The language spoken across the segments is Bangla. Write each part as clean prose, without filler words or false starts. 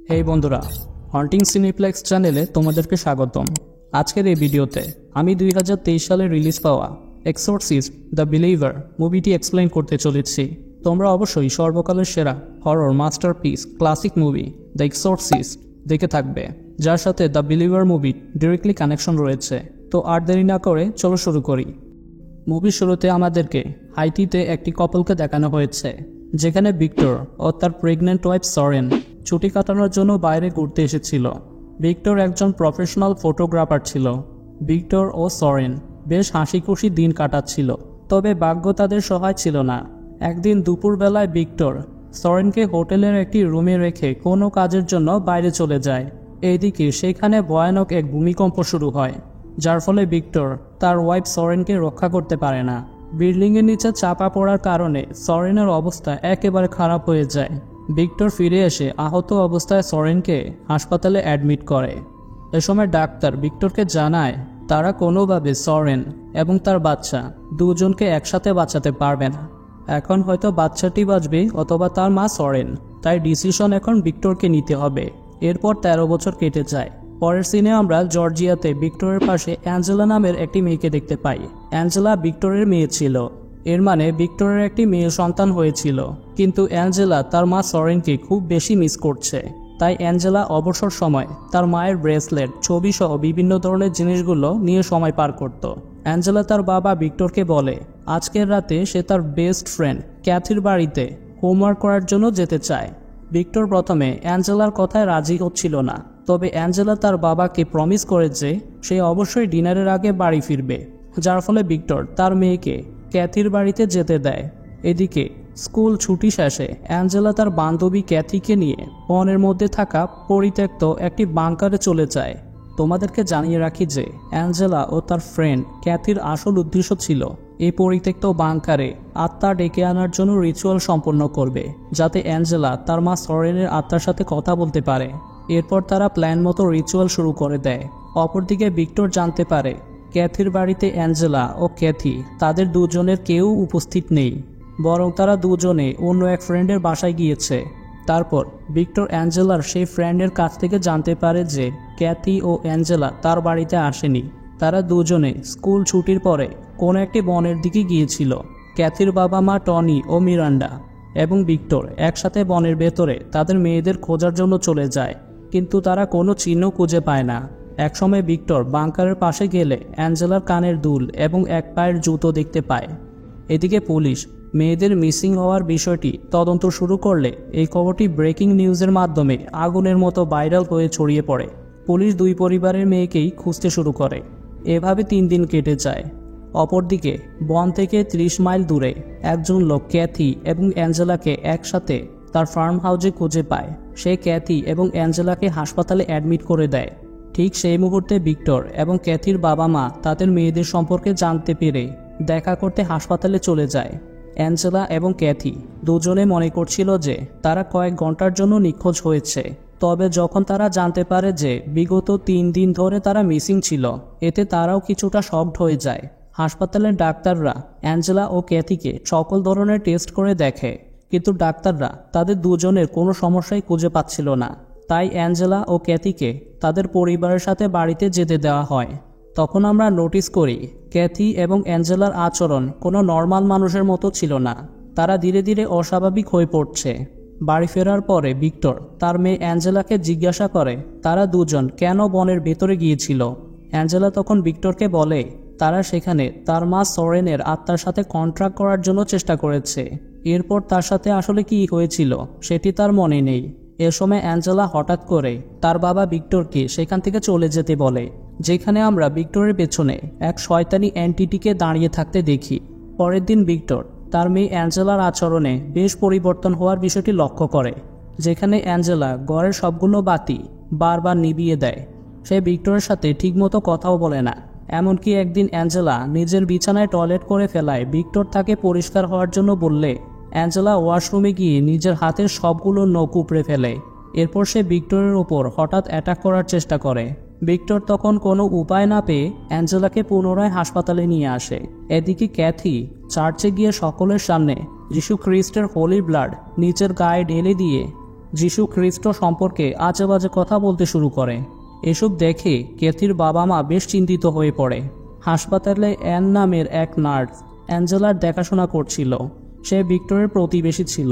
হেই বন্ধুরা, হন্টিং সিনেপ্লেক্স চ্যানেলে তোমাদেরকে স্বাগতম। আজকের এই ভিডিওতে আমি 2023 সালে রিলিজ পাওয়া এক্সোরসিস্ট দ্য বিলিভার মুভিটি এক্সপ্লেইন করতে চলেছি। তোমরা অবশ্যই সর্বকালের সেরা horror masterpiece classic movie the exorcist দেখে থাকবে, যার সাথে the believer movie directly connection রয়েছে। তো আর দেরি না করে চলো শুরু করি। মুভির শুরুতে আমাদেরকে হাইতিতে একটি কপলকে দেখানো হয়েছে, যেখানে ভিক্টর ও তার প্রেগন্যান্ট ওয়াইফ সরেন ছুটি কাটানোর জন্য বাইরে ঘুরতে এসেছিল। ভিক্টর একজন প্রফেশনাল ফটোগ্রাফার ছিল। ভিক্টর ও সরেন বেশ হাসি খুশি দিন কাটাচ্ছিল, তবে ভাগ্য তাদের সহায় ছিল না। একদিন দুপুরবেলায় ভিক্টর সরেনকে হোটেলের একটি রুমে রেখে কোনো কাজের জন্য বাইরে চলে যায়। এইদিকে সেখানে ভয়ানক এক ভূমিকম্প শুরু হয়, যার ফলে ভিক্টর তার ওয়াইফ সরেনকে রক্ষা করতে পারে না। বিল্ডিংয়ের নিচে চাপা পড়ার কারণে সরেনের অবস্থা একেবারে খারাপ হয়ে যায়। ভিক্টর ফিরে এসে আহত অবস্থায় সরেনকে হাসপাতালে অ্যাডমিট করে। এ সময় ডাক্তার ভিক্টরকে জানায় তারা কোনোভাবে সরেন এবং তার বাচ্চা দুজনকে একসাথে বাঁচাতে পারবে না। এখন হয়তো বাচ্চাটি বাঁচবে অথবা তার মা সরেন, তাই ডিসিশন এখন ভিক্টরকে নিতে হবে। এরপর 13 বছর কেটে যায়। পরের সিনে আমরা জর্জিয়াতে ভিক্টরের পাশে অ্যাঞ্জেলা নামের একটি মেয়েকে দেখতে পাই। অ্যাঞ্জেলা ভিক্টরের মেয়ে ছিল, এর মানে ভিক্টরের একটি মেয়ে সন্তান হয়েছিল। কিন্তু অ্যাঞ্জেলা তার মা সরেনকে খুব বেশি মিস করছে, তাই অ্যাঞ্জেলা অবসর সময় তার মায়ের ব্রেসলেট, ছবি সহ বিভিন্ন ধরনের জিনিসগুলো নিয়ে সময় পার করত। অ্যাঞ্জেলা তার বাবা ভিক্টরকে বলে আজকের রাতে সে তার বেস্ট ফ্রেন্ড ক্যাথির বাড়িতে হোমওয়ার্ক করার জন্য যেতে চায়। ভিক্টর প্রথমে অ্যাঞ্জেলার কথায় রাজি হচ্ছিল না, তবে অ্যাঞ্জেলা তার বাবাকে প্রমিস করে যে সে অবশ্যই ডিনারের আগে বাড়ি ফিরবে, যার ফলে ভিক্টর তার মেয়েকে ক্যাথির বাড়িতে যেতে দেয়। এদিকে স্কুল ছুটি শেষে অ্যাঞ্জেলা তার বান্ধবী ক্যাথিকে নিয়ে বনের মধ্যে থাকা পরিত্যক্ত একটি বাংকারে চলে যায়। তোমাদেরকে জানিয়ে রাখি যে অ্যাঞ্জেলা ও তার ফ্রেন্ড ক্যাথির আসল উদ্দেশ্য ছিল এই পরিত্যক্ত বাংকারে আত্মা ডেকে আনার জন্য রিচুয়াল সম্পন্ন করবে, যাতে অ্যাঞ্জেলা তার মা সরেনের আত্মার সাথে কথা বলতে পারে। এরপর তারা প্ল্যান মতো রিচুয়াল শুরু করে দেয়। অপরদিকে ভিক্টর জানতে পারে ক্যাথির বাড়িতে অ্যাঞ্জেলা ও ক্যাথি তাদের দুজনের কেউ উপস্থিত নেই, বরং তারা দুজনে অন্য এক ফ্রেন্ডের বাসায় গিয়েছে। তারপর ভিক্টর অ্যাঞ্জেলার সেই ফ্রেন্ডের কাছ থেকে জানতে পারে যে ক্যাথি ও অ্যাঞ্জেলা তার বাড়িতে আসেনি। তারা দুজনে স্কুল ছুটির পরে কোনো একটি বনের দিকে গিয়েছিল। ক্যাথির বাবা মা টনি ও মিরান্ডা এবং ভিক্টর একসাথে বনের ভেতরে তাদের মেয়েদের খোঁজার জন্য চলে যায়, কিন্তু তারা কোনো চিহ্ন খুঁজে পায় না। একসময় ভিক্টর বাংকারের পাশে গেলে অ্যাঞ্জেলার কানের দুল এবং এক পায়ের জুতো দেখতে পায়। এদিকে পুলিশ মেয়েদের মিসিং হওয়ার বিষয়টি তদন্ত শুরু করলে এই খবরটি ব্রেকিং নিউজের মাধ্যমে আগুনের মতো ভাইরাল হয়ে ছড়িয়ে পড়ে। পুলিশ দুই পরিবারের মেয়েকেই খুঁজতে শুরু করে। এভাবে 3 দিন কেটে যায়। অপরদিকে বন থেকে 30 মাইল দূরে একজন লোক ক্যাথি এবং অ্যাঞ্জেলাকে একসাথে তার ফার্ম হাউসে খুঁজে পায়। সে ক্যাথি এবং অ্যাঞ্জেলাকে হাসপাতালে অ্যাডমিট করে দেয়। ঠিক সেই মুহূর্তে ভিক্টর এবং ক্যাথির বাবা মা তাদের মেয়েদের সম্পর্কে জানতে পেরে দেখা করতে হাসপাতালে চলে যায়। অ্যাঞ্জেলা এবং ক্যাথি দুজনে মনে করছিল যে তারা কয়েক ঘন্টার জন্য নিখোঁজ হয়েছে, তবে যখন তারা জানতে পারে যে বিগত 3 দিন ধরে তারা মিসিং ছিল, এতে তারাও কিছুটা শকড হয়ে যায়। হাসপাতালের ডাক্তাররা অ্যাঞ্জেলা ও ক্যাথিকে সকল ধরনের টেস্ট করে দেখে, কিন্তু ডাক্তাররা তাদের দুজনের কোনো সমস্যাই খুঁজে পাচ্ছিল না। তাই অ্যাঞ্জেলা ও ক্যাথিকে তাদের পরিবারের সাথে বাড়িতে যেতে দেওয়া হয়। তখন আমরা নোটিস করি ক্যাথি এবং অ্যাঞ্জেলার আচরণ কোনো নর্মাল মানুষের মতো ছিল না, তারা ধীরে ধীরে অস্বাভাবিক হয়ে পড়ছে। বাড়ি ফেরার পরে ভিক্টর তার মেয়ে অ্যাঞ্জেলাকে জিজ্ঞাসা করে তারা দুজন কেন বনের ভেতরে গিয়েছিল। অ্যাঞ্জেলা তখন ভিক্টরকে বলে তারা সেখানে তার মা সরেনের আত্মার সাথে কন্ট্রাক্ট করার জন্য চেষ্টা করেছে। এরপর তার সাথে আসলে কি হয়েছিল সেটি তার মনে নেই। এ সময় অ্যাঞ্জেলা হঠাৎ করে তার বাবা ভিক্টরকে সেখান থেকে চলে যেতে বলে, যেখানে আমরা ভিক্টরের পেছনে এক শয়তানি এন্টিটিকে দাঁড়িয়ে থাকতে দেখি। পরের দিন ভিক্টর তার মেয়ে অ্যাঞ্জেলার আচরণে বেশ পরিবর্তন হওয়ার বিষয়টি লক্ষ্য করে, যেখানে অ্যাঞ্জেলা ঘরের সবগুলো বাতি বারবার নিভিয়ে দেয়। সে ভিক্টরের সাথে ঠিকমতো কথাও বলে না। এমনকি একদিন অ্যাঞ্জেলা নিজের বিছানায় টয়লেট করে ফেলায় ভিক্টর তাকে পরিষ্কার হওয়ার জন্য বললে অ্যাঞ্জেলা ওয়াশরুমে গিয়ে নিজের হাতের সবগুলো নখ উপড়ে ফেলে। এরপর সে ভিক্টরের ওপর হঠাৎ অ্যাটাক করার চেষ্টা করে। ভিক্টর তখন কোনো উপায় না পেয়ে অ্যাঞ্জেলাকে পুনরায় হাসপাতালে নিয়ে আসে। এদিকে ক্যাথি চার্চে গিয়ে সকলের সামনে যিশু খ্রিস্টের হোলি ব্লাড নিচের গায়ে ঢেলে দিয়ে যিশু খ্রিস্ট সম্পর্কে আজেবাজে কথা বলতে শুরু করে। এসব দেখে ক্যাথির বাবা মা বেশ চিন্তিত হয়ে পড়ে। হাসপাতালে অ্যান নামের এক নার্স অ্যাঞ্জেলার দেখাশোনা করছিল। সে ভিক্টরের প্রতিবেশী ছিল।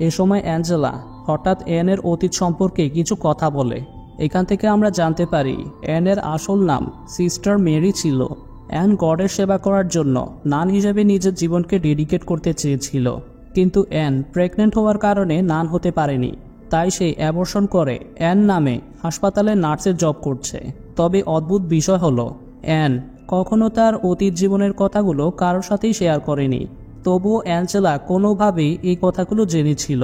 এ সময় অ্যাঞ্জেলা হঠাৎ অ্যানের অতীত সম্পর্কে কিছু কথা বলে। এখান থেকে আমরা জানতে পারি অ্যানের আসল নাম সিস্টার মেরি ছিল। অ্যান গডের সেবা করার জন্য নান হিসেবে নিজের জীবনকে ডেডিকেট করতে চেয়েছিল, কিন্তু অ্যান প্রেগনেন্ট হওয়ার কারণে নান হতে পারেনি। তাই সে অ্যাবর্শন করে অ্যান নামে হাসপাতালে নার্সের জব করছে। তবে অদ্ভুত বিষয় হলো অ্যান কখনো তার অতীত জীবনের কথাগুলো কারোর সাথেই শেয়ার করেনি। তবুও অ্যাঞ্জেলা কোনোভাবেই এই কথাগুলো জেনেছিল।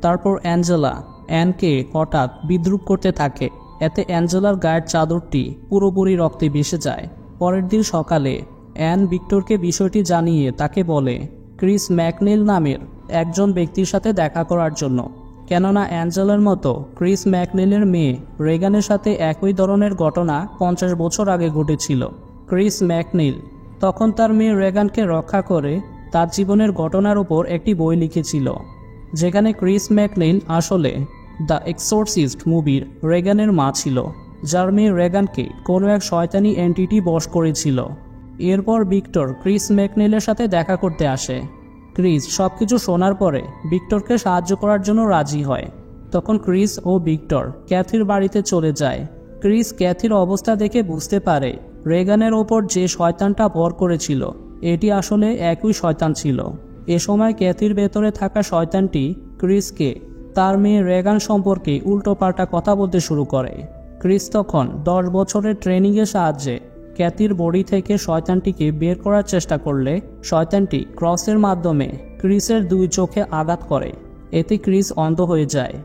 তারপর অ্যাঞ্জেলা অ্যানকে হঠাৎ বিদ্রূপ করতে থাকে। এতে অ্যাঞ্জেলার গায়ের চাদরটি পুরোপুরি রক্তে ভেসে যায়। পরের দিন সকালে অ্যান ভিক্টরকে বিষয়টি জানিয়ে তাকে বলে ক্রিস ম্যাকনেল নামের একজন ব্যক্তির সাথে দেখা করার জন্য, কেননা অ্যাঞ্জেলার মতো ক্রিস ম্যাকনেলের মেয়ে রেগানের সাথে একই ধরনের ঘটনা 50 বছর আগে ঘটেছিল। ক্রিস ম্যাকনেল তখন তার মেয়ে রেগানকে রক্ষা করে তার জীবনের ঘটনার উপর একটি বই লিখেছিল, যেখানে ক্রিস ম্যাকনেল আসলে দ্য এক্সোরসিস্ট মুভির রেগানের মা ছিল, যার মেয়ে রেগানকে কোনো এক শয়তানি এন্টিটি বশ করেছিল। এরপর ভিক্টর ক্রিস ম্যাকনেলের সাথে দেখা করতে আসে। ক্রিস সবকিছু শোনার পরে ভিক্টরকে সাহায্য করার জন্য রাজি হয়। তখন ক্রিস ও ভিক্টর ক্যাথির বাড়িতে চলে যায়। ক্রিস ক্যাথির অবস্থা দেখে বুঝতে পারে রেগানের ওপর যে শয়তানটা ভর করেছিল এটি আসলে একই শয়তান ছিল। এ সময় ক্যাথির ভেতরে থাকা শয়তানটি ক্রিসকে তার মেয়ে রেগান সম্পর্কে উল্টোপাল্টা কথা বলতে শুরু করে। ক্রিস তখন 10 বছরের ট্রেনিংয়ের সাহায্যে ক্যাথির বডি থেকে শয়তানটিকে বের করার চেষ্টা করলে শয়তানটি ক্রসের মাধ্যমে ক্রিসের 2 চোখে আঘাত করে। এতে ক্রিস অন্ধ হয়ে যায়।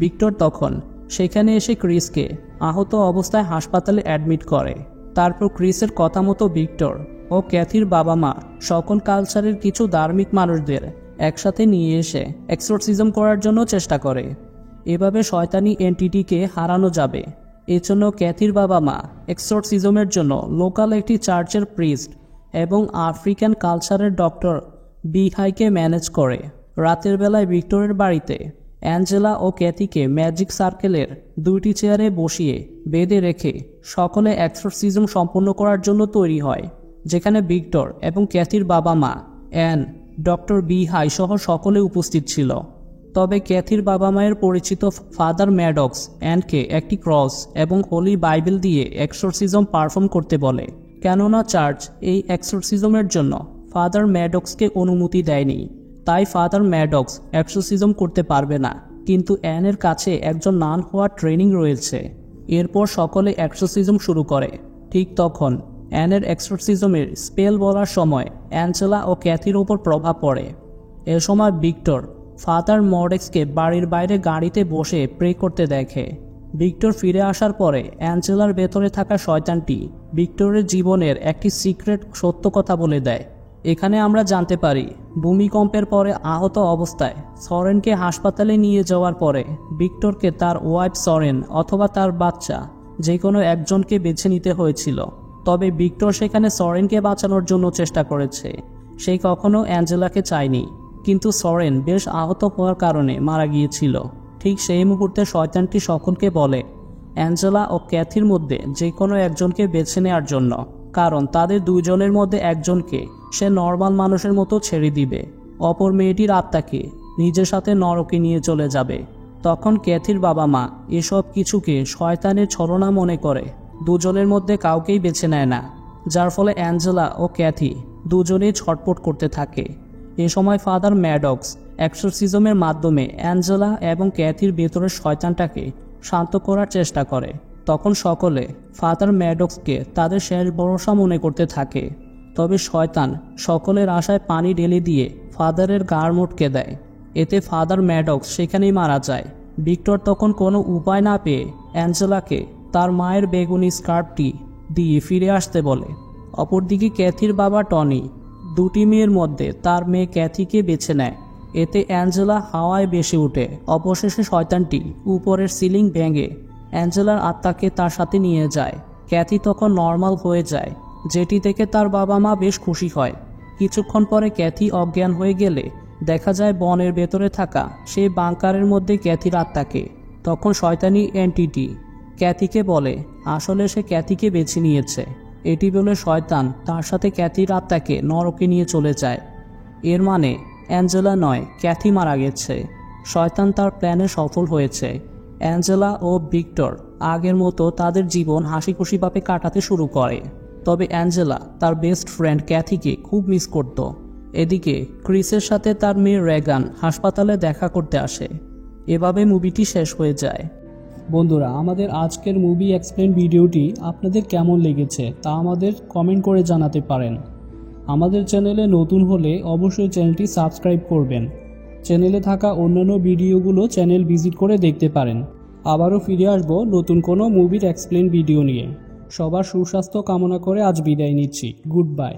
ভিক্টর তখন সেখানে এসে ক্রিসকে আহত অবস্থায় হাসপাতালে অ্যাডমিট করে। তারপর ক্রিসের কথা মতো ভিক্টর ও ক্যাথির বাবা মা সকল কালচারের কিছু ধার্মিক মানুষদের একসাথে নিয়ে এসে এক্সোরসিজম করার জন্য চেষ্টা করে। এভাবে শয়তানি এন্টিটিকে হারানো যাবে। এজন্য ক্যাথির বাবা মা এক্সোরসিজমের জন্য লোকাল একটি চার্চের প্রিস্ট এবং আফ্রিকান কালচারের ডক্টর বিহাইকে ম্যানেজ করে। রাতের বেলায় ভিক্টরের বাড়িতে অ্যাঞ্জেলা ও ক্যাথিকে ম্যাজিক সার্কেলের 2টি চেয়ারে বসিয়ে বেঁধে রেখে সকলে এক্সোরসিজম সম্পন্ন করার জন্য তৈরি হয়, যেখানে ভিক্টর এবং ক্যাথির বাবা মা অ্যান, ডক্টর বিহাই সহ সকলে উপস্থিত ছিল। তবে ক্যাথির বাবা মায়ের পরিচিত ফাদার ম্যাডক্স অ্যানকে একটি ক্রস এবং হোলি বাইবেল দিয়ে এক্সোরসিজম পারফর্ম করতে বলে, কেননা চার্চ এই এক্সোরসিজমের জন্য ফাদার ম্যাডক্সকে অনুমতি দেয়নি। তাই ফাদার ম্যাডক্স এক্সোরসিজম করতে পারবে না, কিন্তু অ্যানের কাছে একজন নান হওয়ার ট্রেনিং রয়েছে। এরপর সকলে এক্সোরসিজম শুরু করে। ঠিক তখন অ্যানের এক্সোরসিজমের স্পেল বলার সময় অ্যাঞ্জেলা ও ক্যাথির ওপর প্রভাব পড়ে। এ সময় ভিক্টর ফাদার মডেক্সকে বাড়ির বাইরে গাড়িতে বসে প্রে করতে দেখে। ভিক্টর ফিরে আসার পরে অ্যাঞ্জেলার ভেতরে থাকা শয়তানটি ভিক্টরের জীবনের একটি সিক্রেট সত্য কথা বলে দেয়। এখানে আমরা জানতে পারি ভূমিকম্পের পরে আহত অবস্থায় সরেনকে হাসপাতালে নিয়ে যাওয়ার পরে ভিক্টরকে তার ওয়াইফ সরেন অথবা তার বাচ্চা যে কোনো একজনকে বেছে নিতে হয়েছিল। তবে ভিক্টর সেখানে সরেনকে বাঁচানোর জন্য চেষ্টা করেছে। সে কখনো অ্যাঞ্জেলাকে চায়নি, কিন্তু সরেন বেশ আহত হওয়ার কারণে মারা গিয়েছিল। ঠিক সেই মুহূর্তে শয়তানটি সকলকে বলে অ্যাঞ্জেলা ও ক্যাথির মধ্যে যে কোনো একজনকে বেছে নেওয়ার জন্য, কারণ তাদের 2 জনের মধ্যে একজনকে সে নর্মাল মানুষের মতো ছেড়ে দিবে, অপর মেয়েটির আত্মাকে নিজের সাথে নরকে নিয়ে চলে যাবে। তখন ক্যাথির বাবা মা এসব কিছুকে শয়তানের ছলনা মনে করে 2 জনের মধ্যে কাউকেই বেছে নেয় না, যার ফলে অ্যাঞ্জেলা ও ক্যাথি দুজনেই ছটপট করতে থাকে। এ সময় ফাদার ম্যাডক্স এক্সোরসিজমের মাধ্যমে অ্যাঞ্জেলা এবং ক্যাথির ভেতরের শয়তানটাকে শান্ত করার চেষ্টা করে। তখন সকলে ফাদার ম্যাডক্সকে তাদের শেষ ভরসা মনে করতে থাকে। তবে শয়তান সকলের আশায় পানি ঢেলে দিয়ে ফাদারের গাড় মোটকে দেয়। এতে ফাদার ম্যাডক্স সেখানেই মারা যায়। ভিক্টর তখন কোনো উপায় না পেয়ে অ্যাঞ্জেলাকে তার মায়ের বেগুনি স্কার্ফটি দিয়ে ফিরে আসতে বলে। অপরদিকে ক্যাথির বাবা টনি 2টি মেয়ের মধ্যে তার মেয়ে ক্যাথিকে বেছে নেয়। এতে অ্যাঞ্জেলা হাওয়ায় ভেসে ওঠে। অবশেষে শয়তানটি উপরের সিলিং ভেঙে অ্যাঞ্জেলার আত্মাকে তার সাথে নিয়ে যায়। ক্যাথি তখন নর্মাল হয়ে যায়, যেটি থেকে তার বাবা মা বেশ খুশি হয়। কিছুক্ষণ পরে ক্যাথি অজ্ঞান হয়ে গেলে দেখা যায় বনের ভেতরে থাকা সেই বাংকারের মধ্যে ক্যাথির আত্মাকে। তখন শয়তানি এন্টিটি ক্যাথিকে বলে আসলে সে ক্যাথিকে বেছে নিয়েছে। এটি বলে শয়তান তার সাথে ক্যাথির আত্মাকে নরকে নিয়ে চলে যায়। এর মানে অ্যাঞ্জেলা নয়, ক্যাথি মারা গেছে। শয়তান তার প্ল্যানে সফল হয়েছে। অ্যাঞ্জেলা ও ভিক্টর আগের মতো তাদের জীবন হাসিখুশিভাবে কাটাতে শুরু করে। তবে অ্যাঞ্জেলা তার বেস্ট ফ্রেন্ড ক্যাথিকে খুব মিস করত। এদিকে ক্রিসের সাথে তার মেয়ে রেগান হাসপাতালে দেখা করতে আসে। এভাবে মুভিটি শেষ হয়ে যায়। বন্ধুরা, আমাদের আজকের মুভি এক্সপ্লেন ভিডিওটি আপনাদের কেমন লেগেছে তা আমাদের কমেন্ট করে জানাতে পারেন। আমাদের চ্যানেলে নতুন হলে অবশ্যই চ্যানেলটি সাবস্ক্রাইব করবেন। চ্যানেলে থাকা অন্যান্য ভিডিওগুলো চ্যানেল ভিজিট করে দেখতে পারেন। আবারও ফিরে আসবো নতুন কোনো মুভির এক্সপ্লেন ভিডিও নিয়ে। সবার সুস্বাস্থ্য কামনা করে আজ বিদায় নিচ্ছি। Good bye.